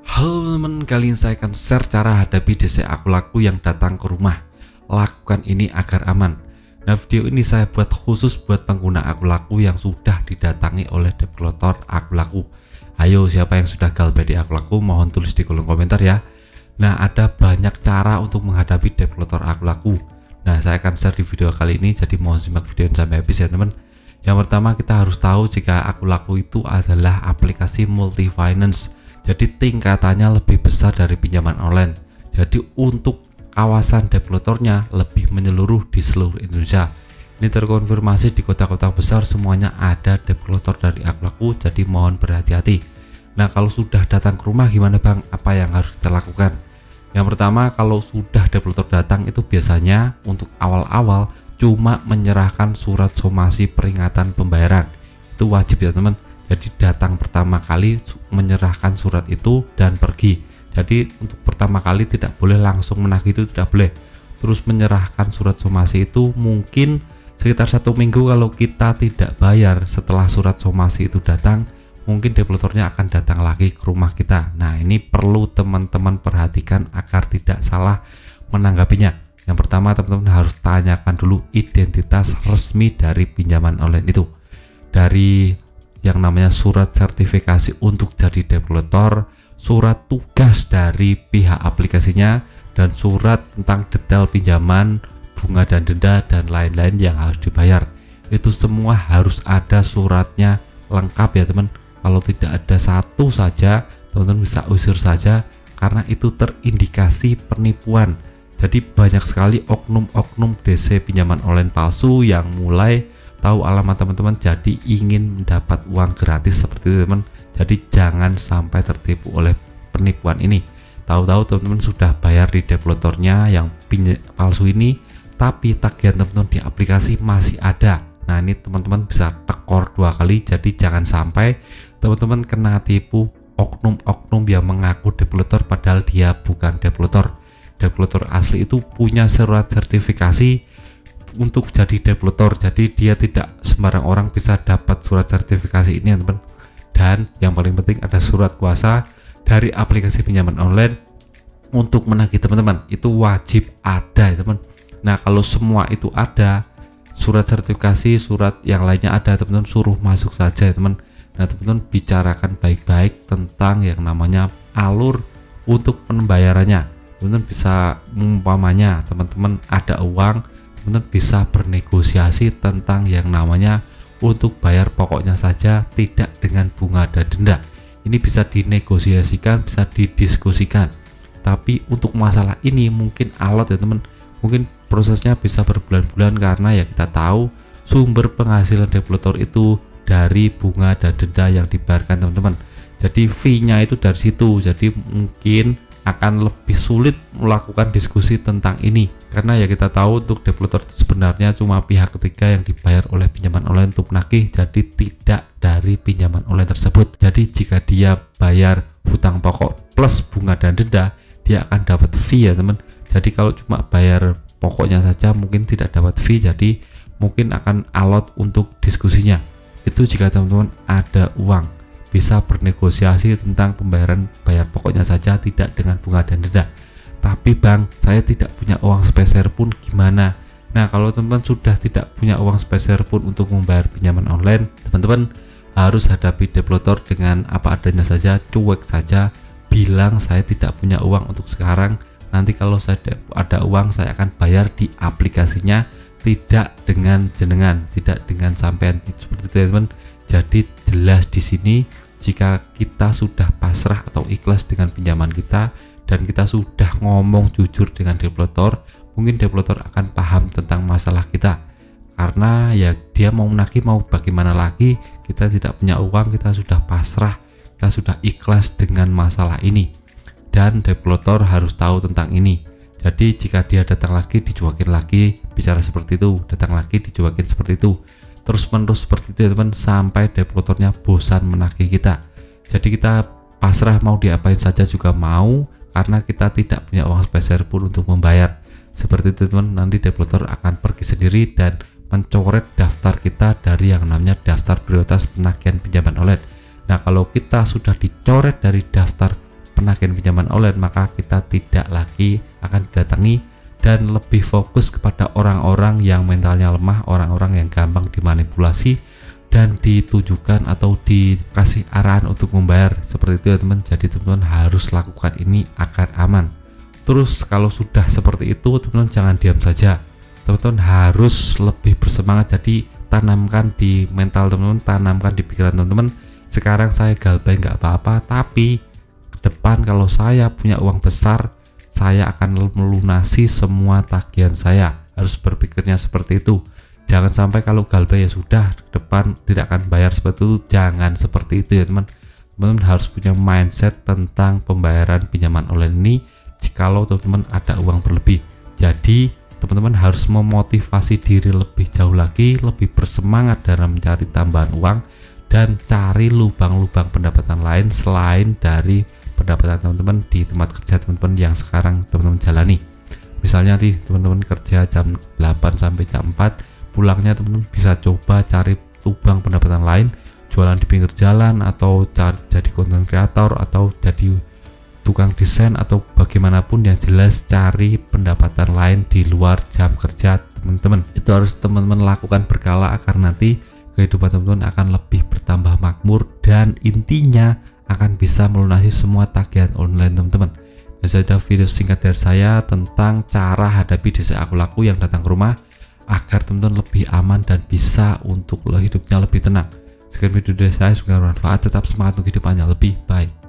Halo teman, kali ini saya akan share cara hadapi DC aku laku yang datang ke rumah. Lakukan ini agar aman. Nah, video ini saya buat khusus buat pengguna aku laku yang sudah didatangi oleh developer aku laku. Ayo, siapa yang sudah galbait di aku laku, mohon tulis di kolom komentar ya. Nah, ada banyak cara untuk menghadapi developer aku laku. Nah, saya akan share di video kali ini, jadi mohon simak video ini sampai habis ya teman. Yang pertama, kita harus tahu jika aku laku itu adalah aplikasi multi finance. Jadi tingkatannya lebih besar dari pinjaman online. Jadi untuk kawasan developernya lebih menyeluruh di seluruh Indonesia. Ini terkonfirmasi di kota-kota besar semuanya ada developer dari aku laku, jadi mohon berhati-hati. Nah, kalau sudah datang ke rumah gimana Bang? Apa yang harus kita lakukan? Yang pertama, kalau sudah developer datang itu biasanya untuk awal-awal cuma menyerahkan surat somasi peringatan pembayaran. Itu wajib ya teman. Jadi datang pertama kali menyerahkan surat itu dan pergi. Jadi untuk pertama kali tidak boleh langsung menagih, itu tidak boleh. Terus menyerahkan surat somasi itu mungkin sekitar 1 minggu. Kalau kita tidak bayar setelah surat somasi itu datang, mungkin developernya akan datang lagi ke rumah kita. Nah, ini perlu teman-teman perhatikan agar tidak salah menanggapinya. Yang pertama, teman-teman harus tanyakan dulu identitas resmi dari pinjaman online itu. Dari yang namanya surat sertifikasi untuk jadi developer, surat tugas dari pihak aplikasinya, dan surat tentang detail pinjaman, bunga dan denda, dan lain-lain yang harus dibayar. Itu semua harus ada suratnya lengkap ya teman. Kalau tidak ada satu saja, teman-teman bisa usir saja karena itu terindikasi penipuan. Jadi banyak sekali oknum-oknum DC pinjaman online palsu yang mulai tahu alamat teman-teman jadi ingin mendapat uang gratis seperti itu teman. Jadi jangan sampai tertipu oleh penipuan ini. Tahu-tahu teman-teman sudah bayar di developernya yang palsu ini, tapi tagihan teman-teman di aplikasi masih ada. Nah, ini teman-teman bisa tekor 2 kali. Jadi jangan sampai teman-teman kena tipu oknum-oknum yang mengaku developer padahal dia bukan developer. Developer asli itu punya surat sertifikasi untuk jadi developer, jadi dia tidak sembarang orang bisa dapat surat sertifikasi ini ya teman. Dan yang paling penting ada surat kuasa dari aplikasi pinjaman online untuk menagih teman-teman, itu wajib ada ya teman. Nah, kalau semua itu ada, surat sertifikasi, surat yang lainnya ada, teman-teman suruh masuk saja ya teman. Nah, teman-teman bicarakan baik-baik tentang yang namanya alur untuk pembayarannya. Teman-teman bisa umpamanya teman-teman ada uang, teman-teman bisa bernegosiasi tentang yang namanya untuk bayar pokoknya saja, tidak dengan bunga dan denda. Ini bisa dinegosiasikan, bisa didiskusikan. Tapi untuk masalah ini mungkin alot ya teman, mungkin prosesnya bisa berbulan-bulan karena ya kita tahu sumber penghasilan developer itu dari bunga dan denda yang dibayarkan teman-teman. Jadi fee-nya itu dari situ. Jadi mungkin akan lebih sulit melakukan diskusi tentang ini karena ya kita tahu untuk developer sebenarnya cuma pihak ketiga yang dibayar oleh pinjaman online untuk menagih, jadi tidak dari pinjaman online tersebut. Jadi jika dia bayar hutang pokok plus bunga dan denda, dia akan dapat fee ya teman. Jadi kalau cuma bayar pokoknya saja mungkin tidak dapat fee, jadi mungkin akan alot untuk diskusinya. Itu jika teman-teman ada uang, bisa bernegosiasi tentang pembayaran bayar pokoknya saja, tidak dengan bunga dan denda. Tapi Bang, saya tidak punya uang sepeser pun gimana? Nah, kalau teman-teman sudah tidak punya uang sepeser pun untuk membayar pinjaman online, teman-teman harus hadapi developer dengan apa adanya saja, cuek saja, bilang saya tidak punya uang untuk sekarang, nanti kalau saya ada uang saya akan bayar di aplikasinya, tidak dengan jenengan, tidak dengan sampean, seperti itu teman. Jadi jelas di sini, jika kita sudah pasrah atau ikhlas dengan pinjaman kita dan kita sudah ngomong jujur dengan developer, mungkin developer akan paham tentang masalah kita. Karena ya dia mau menagih mau bagaimana lagi, kita tidak punya uang, kita sudah pasrah, kita sudah ikhlas dengan masalah ini. Dan developer harus tahu tentang ini. Jadi jika dia datang lagi, dicuekin lagi, bicara seperti itu, datang lagi, dicuekin seperti itu, terus menerus seperti itu teman, sampai developernya bosan menagih kita. Jadi kita pasrah mau diapain saja juga mau, karena kita tidak punya uang sepeser pun untuk membayar. Seperti itu teman, nanti developer akan pergi sendiri dan mencoret daftar kita dari yang namanya daftar prioritas penagihan pinjaman online. Nah, kalau kita sudah dicoret dari daftar penagihan pinjaman online, maka kita tidak lagi akan didatangi dan lebih fokus kepada orang-orang yang mentalnya lemah, orang-orang yang gampang dimanipulasi dan ditujukan atau dikasih arahan untuk membayar seperti itu ya teman. Jadi teman-teman harus lakukan ini agar aman. Terus kalau sudah seperti itu teman-teman jangan diam saja, teman-teman harus lebih bersemangat. Jadi tanamkan di mental teman-teman, tanamkan di pikiran teman-teman, sekarang saya galbay nggak apa-apa, tapi ke depan kalau saya punya uang besar, saya akan melunasi semua tagihan saya. Harus berpikirnya seperti itu. Jangan sampai kalau galbay ya sudah, ke depan tidak akan bayar seperti itu. Jangan seperti itu ya teman. Teman-teman harus punya mindset tentang pembayaran pinjaman online ini jikalau teman-teman ada uang berlebih. Jadi teman-teman harus memotivasi diri lebih jauh lagi, lebih bersemangat dalam mencari tambahan uang dan cari lubang-lubang pendapatan lain selain dari pendapatan teman-teman di tempat kerja teman-teman yang sekarang teman-teman jalani. Misalnya nanti teman-teman kerja jam 8 sampai jam 4, pulangnya teman-teman bisa coba cari lubang pendapatan lain, jualan di pinggir jalan atau jadi content creator atau jadi tukang desain atau bagaimanapun, yang jelas cari pendapatan lain di luar jam kerja teman-teman. Itu harus teman-teman lakukan berkala agar nanti kehidupan teman-teman akan lebih bertambah makmur dan intinya akan bisa melunasi semua tagihan online teman-teman. Jadi ada video singkat dari saya tentang cara hadapi DC Aku Laku yang datang ke rumah agar teman-teman lebih aman dan bisa untuk hidupnya lebih tenang. Sekian video dari saya, semoga bermanfaat. Tetap semangat untuk hidup Anda lebih baik.